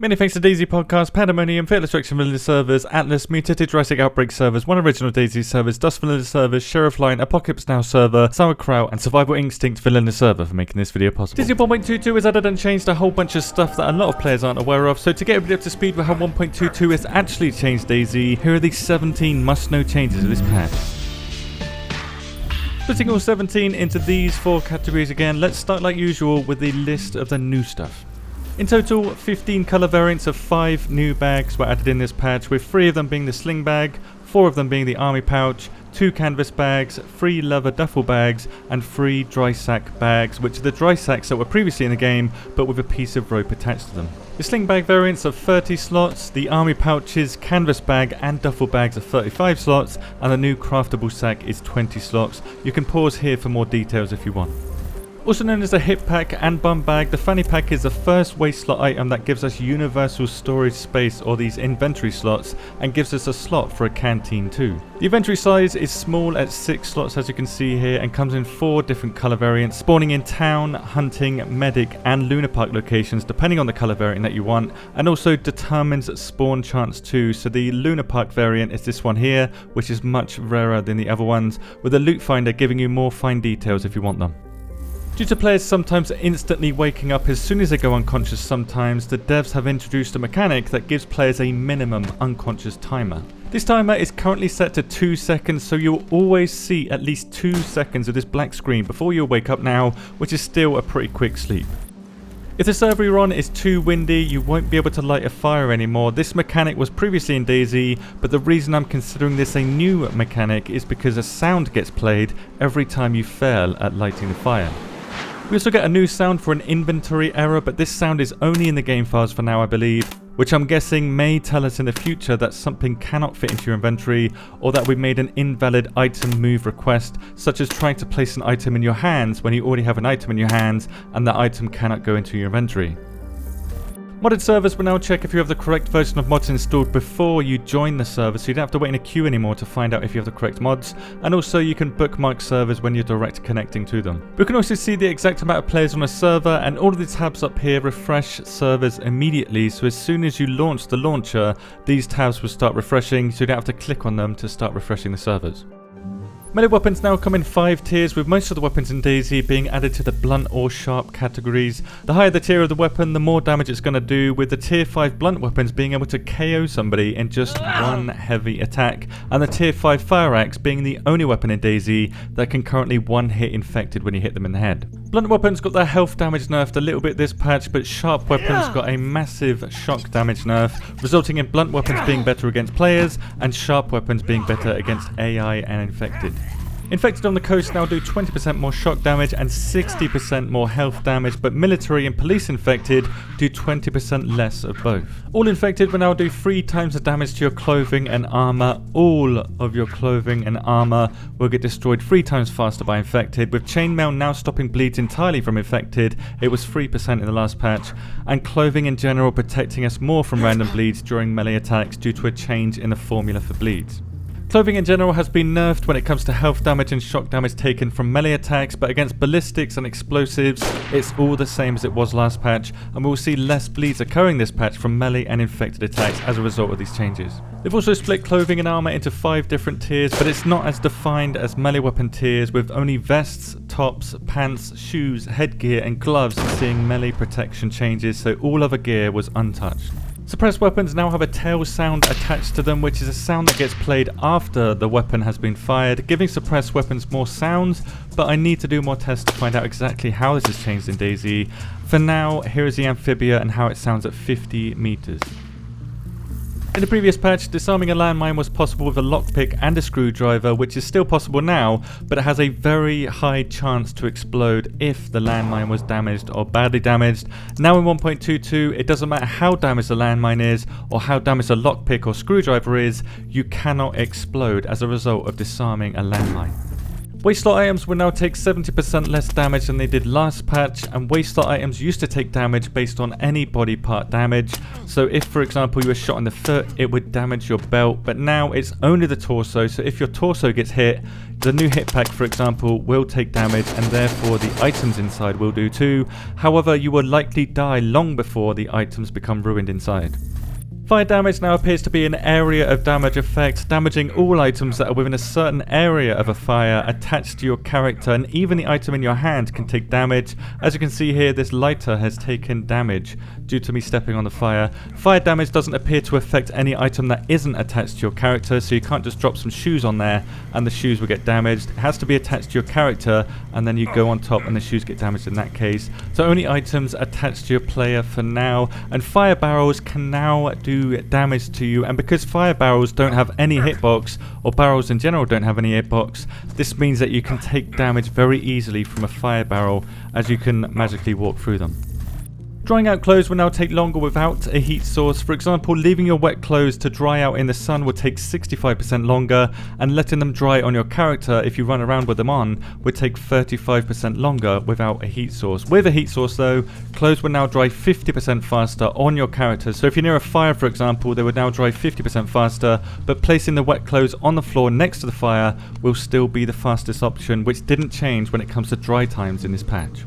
Many thanks to DayZ Podcast, Pandemonium, Fearless Rection Vanilla Servers, Atlas, Mutated Jurassic Outbreak Servers, One Original DayZ Servers, Dust Vanilla Servers, Sheriff Line, Apocalypse Now Server, Sauerkraut, and Survival Instinct Vanilla Server for making this video possible. DayZ 1.22 has added and changed a whole bunch of stuff that a lot of players aren't aware of, so to get everybody up to speed with how 1.22 has actually changed DayZ, here are the 17 must-know changes of this patch. Splitting all 17 into these 4 categories again, let's start like usual with the list of the new stuff. In total, 15 colour variants of 5 new bags were added in this patch, with 3 of them being the sling bag, 4 of them being the army pouch, 2 canvas bags, 3 leather duffel bags, and 3 dry sack bags, which are the dry sacks that were previously in the game, but with a piece of rope attached to them. The sling bag variants of 30 slots, the army pouches, canvas bag, and duffel bags are 35 slots, and the new craftable sack is 20 slots. You can pause here for more details if you want. Also known as the hip pack and bum bag, the fanny pack is the first waste slot item that gives us universal storage space, or these inventory slots, and gives us a slot for a canteen too. The inventory size is small at 6 slots as you can see here, and comes in 4 different colour variants, spawning in town, hunting, medic and Luna Park locations depending on the colour variant that you want, and also determines spawn chance too. So the Luna Park variant is this one here, which is much rarer than the other ones, with a loot finder giving you more fine details if you want them. Due to players sometimes instantly waking up as soon as they go unconscious sometimes, the devs have introduced a mechanic that gives players a minimum unconscious timer. This timer is currently set to 2 seconds, so you'll always see at least 2 seconds of this black screen before you wake up now, which is still a pretty quick sleep. If the server you're on is too windy, you won't be able to light a fire anymore. This mechanic was previously in DayZ, but the reason I'm considering this a new mechanic is because a sound gets played every time you fail at lighting the fire. We also get a new sound for an inventory error, but this sound is only in the game files for now I believe, which I'm guessing may tell us in the future that something cannot fit into your inventory, or that we made an invalid item move request, such as trying to place an item in your hands when you already have an item in your hands and that item cannot go into your inventory. Modded servers will now check if you have the correct version of mods installed before you join the server, so you don't have to wait in a queue anymore to find out if you have the correct mods, and also you can bookmark servers when you're direct connecting to them. We can also see the exact amount of players on a server, and all of the tabs up here refresh servers immediately, so as soon as you launch the launcher, these tabs will start refreshing, so you don't have to click on them to start refreshing the servers. Melee weapons now come in 5 tiers, with most of the weapons in DayZ being added to the blunt or sharp categories. The higher the tier of the weapon, the more damage it's going to do, with the tier 5 blunt weapons being able to KO somebody in just one heavy attack, and the tier 5 fire axe being the only weapon in DayZ that can currently one-hit infected when you hit them in the head. Blunt weapons got their health damage nerfed a little bit this patch, but sharp weapons got a massive shock damage nerf, resulting in blunt weapons being better against players and sharp weapons being better against AI and infected. Infected on the coast now do 20% more shock damage and 60% more health damage, but military and police infected do 20% less of both. All infected will now do 3 times the damage to your clothing and armor. All of your clothing and armor will get destroyed 3 times faster by infected, with chainmail now stopping bleeds entirely from infected. It was 3% in the last patch, and clothing in general protecting us more from random bleeds during melee attacks due to a change in the formula for bleeds. Clothing in general has been nerfed when it comes to health damage and shock damage taken from melee attacks, but against ballistics and explosives, it's all the same as it was last patch, and we'll see less bleeds occurring this patch from melee and infected attacks as a result of these changes. They've also split clothing and armor into 5 different tiers, but it's not as defined as melee weapon tiers, with only vests, tops, pants, shoes, headgear and gloves seeing melee protection changes, so all other gear was untouched. Suppressed weapons now have a tail sound attached to them, which is a sound that gets played after the weapon has been fired, giving suppressed weapons more sounds, but I need to do more tests to find out exactly how this has changed in DayZ. For now, here is the amphibia and how it sounds at 50 meters. In the previous patch, disarming a landmine was possible with a lockpick and a screwdriver, which is still possible now, but it has a very high chance to explode if the landmine was damaged or badly damaged. Now in 1.22, it doesn't matter how damaged the landmine is or how damaged a lockpick or screwdriver is, you cannot explode as a result of disarming a landmine. Waste slot items will now take 70% less damage than they did last patch, and waste slot items used to take damage based on any body part damage. So if for example you were shot in the foot, it would damage your belt, but now it's only the torso, so if your torso gets hit, The new hit pack, for example, will take damage and therefore the items inside will do too. However, you will likely die long before the items become ruined inside. Fire damage now appears to be an area of damage effect, damaging all items that are within a certain area of a fire attached to your character, and even the item in your hand can take damage. As you can see here, this lighter has taken damage due to me stepping on the fire. Fire damage doesn't appear to affect any item that isn't attached to your character, so you can't just drop some shoes on there and the shoes will get damaged. It has to be attached to your character and then you go on top and the shoes get damaged in that case. So only items attached to your player for now, and fire barrels can now do damage to you, and because fire barrels don't have any hitbox, or barrels in general don't have any hitbox, this means that you can take damage very easily from a fire barrel as you can magically walk through them. Drying out clothes will now take longer without a heat source. For example, leaving your wet clothes to dry out in the sun will take 65% longer, and letting them dry on your character if you run around with them on would take 35% longer without a heat source. With a heat source though, clothes will now dry 50% faster on your character. So if you're near a fire, for example, they would now dry 50% faster, but placing the wet clothes on the floor next to the fire will still be the fastest option, which didn't change when it comes to dry times in this patch.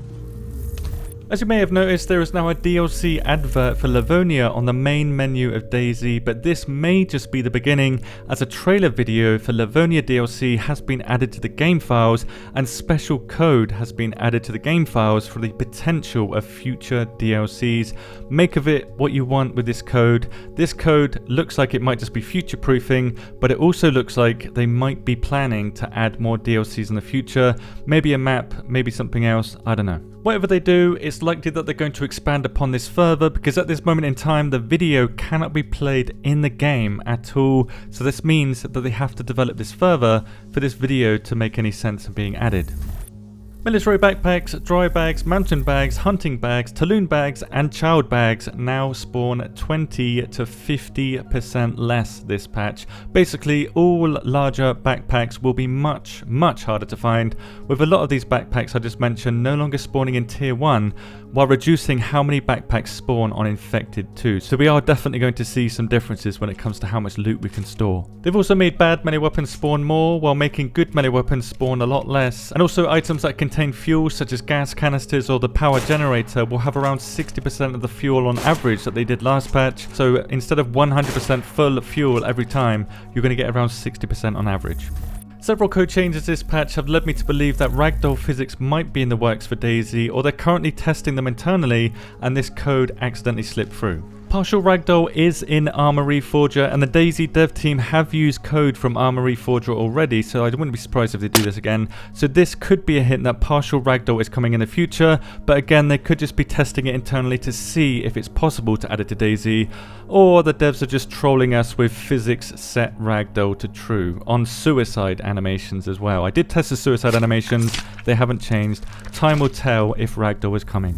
As you may have noticed, there is now a DLC advert for Livonia on the main menu of DayZ, but this may just be the beginning, as a trailer video for Livonia DLC has been added to the game files, and special code has been added to the game files for the potential of future DLCs. Make of it what you want with this code. This code looks like it might just be future proofing, but it also looks like they might be planning to add more DLCs in the future. Maybe a map, maybe something else, I don't know. Whatever they do, it's likely that they're going to expand upon this further, because at this moment in time the video cannot be played in the game at all, so this means that they have to develop this further for this video to make any sense of being added. Military backpacks, dry bags, mountain bags, hunting bags, Talon bags and child bags now spawn 20 to 50% less this patch. Basically, all larger backpacks will be much harder to find, with a lot of these backpacks I just mentioned no longer spawning in tier 1, while reducing how many backpacks spawn on infected 2. So we are definitely going to see some differences when it comes to how much loot we can store. They've also made bad melee weapons spawn more, while making good melee weapons spawn a lot less, and also items that contain fuel such as gas canisters or the power generator will have around 60% of the fuel on average that they did last patch. So instead of 100% full fuel every time, you're going to get around 60% on average. Several code changes this patch have led me to believe that ragdoll physics might be in the works for DayZ, or they're currently testing them internally and this code accidentally slipped through. Partial ragdoll is in Armor Reforger, and the DayZ dev team have used code from Armor Reforger already, so I wouldn't be surprised if they do this again. So this could be a hint that partial ragdoll is coming in the future, but again they could just be testing it internally to see if it's possible to add it to DayZ, or the devs are just trolling us with physics set ragdoll to true on suicide animations as well. I did test the suicide animations, they haven't changed. Time will tell if ragdoll is coming.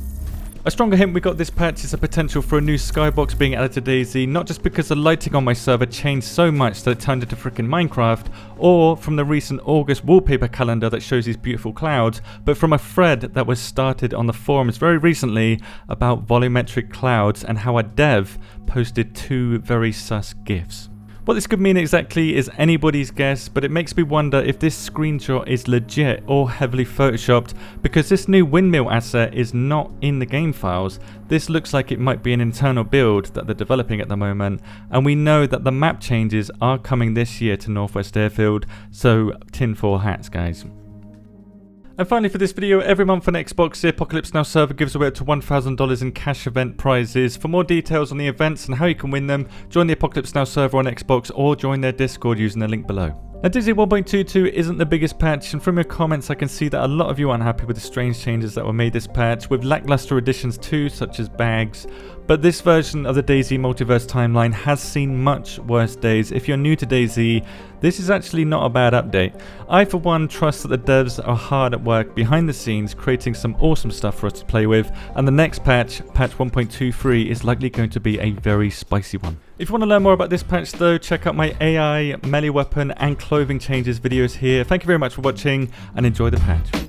A stronger hint we got this patch is a potential for a new skybox being added to DayZ, not just because the lighting on my server changed so much that it turned into frickin' Minecraft, or from the recent August wallpaper calendar that shows these beautiful clouds, but from a thread that was started on the forums very recently about volumetric clouds and how a dev posted 2 very sus GIFs. What this could mean exactly is anybody's guess, but it makes me wonder if this screenshot is legit or heavily photoshopped, because this new windmill asset is not in the game files. This looks like it might be an internal build that they're developing at the moment, and we know that the map changes are coming this year to Northwest Airfield, so tinfoil hats guys. And finally for this video, every month on Xbox, the Apocalypse Now server gives away up to $1,000 in cash event prizes. For more details on the events and how you can win them, join the Apocalypse Now server on Xbox or join their Discord using the link below. Now DayZ 1.22 isn't the biggest patch, and from your comments I can see that a lot of you aren't happy with the strange changes that were made this patch, with lackluster additions too, such as bags. But this version of the DayZ multiverse timeline has seen much worse days. If you're new to DayZ, this is actually not a bad update. I for one trust that the devs are hard at work behind the scenes creating some awesome stuff for us to play with, and the next patch, patch 1.23, is likely going to be a very spicy one. If you want to learn more about this patch though, check out my AI, melee weapon and clothing changes videos here. Thank you very much for watching and enjoy the patch.